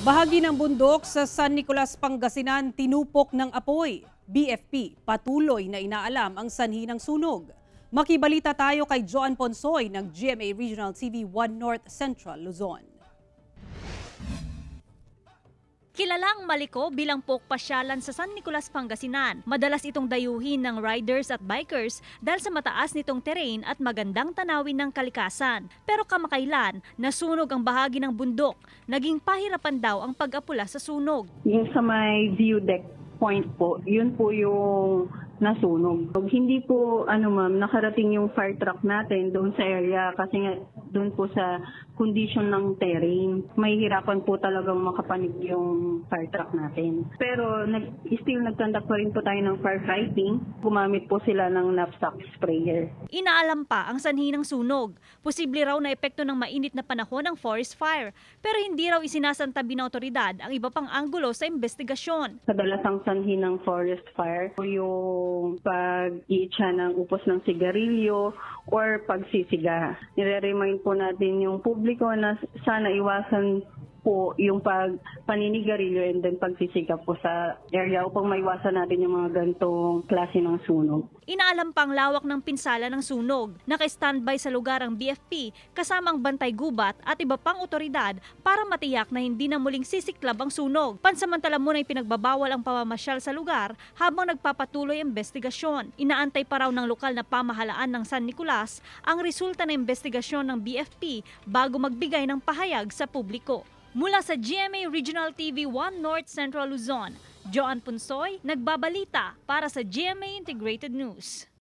Bahagi ng bundok sa San Nicolas, Pangasinan tinupok ng apoy. BFP patuloy na inaalam ang sanhi ng sunog. Makibalita tayo kay Joan Ponsoy ng GMA Regional TV 1 North Central, Luzon. Kilalang Maliko bilang pokpasyalan sa San Nicolas, Pangasinan. Madalas itong dayuhin ng riders at bikers dahil sa mataas nitong terrain at magandang tanawin ng kalikasan. Pero kamakailan, nasunog ang bahagi ng bundok. Naging pahirapan daw ang pag-apula sa sunog. Yung sa may view deck point po, yun po yung nasunog. Hindi po nakarating yung fire truck natin doon sa area kasi nga doon po sa condition ng terrain. Mahihirapan po talagang makapanig yung fire truck natin. Pero still nagconduct pa rin po tayo ng firefighting. Gumamit po sila ng knapsack sprayer. Inaalam pa ang sanhi ng sunog. Posible raw na epekto ng mainit na panahon ng forest fire. Pero hindi raw isinasantabi ng otoridad ang iba pang anggulo sa investigasyon. Kadalasang sanhi ng forest fire o yung pag-iitsa ng upos ng sigarilyo or pagsisiga. Nire-remind po natin yung publiko na sana iwasan po yung paninigarilyo and then pagsisiga po sa area upang maiwasan natin yung mga gantong klase ng sunog. Inaalam pang lawak ng pinsala ng sunog. Naka-standby sa lugar ang BFP kasamang bantay gubat at iba pang otoridad para matiyak na hindi na muling sisiklab ang sunog. Pansamantala muna ipinagbabawal ang pamamasyal sa lugar habang nagpapatuloy ang investigasyon. Inaantay pa raw ng lokal na pamahalaan ng San Nicolas ang resulta ng investigasyon ng BFP bago magbigay ng pahayag sa publiko. Mula sa GMA Regional TV 1 North Central Luzon, Joan Ponsoy, nagbabalita para sa GMA Integrated News.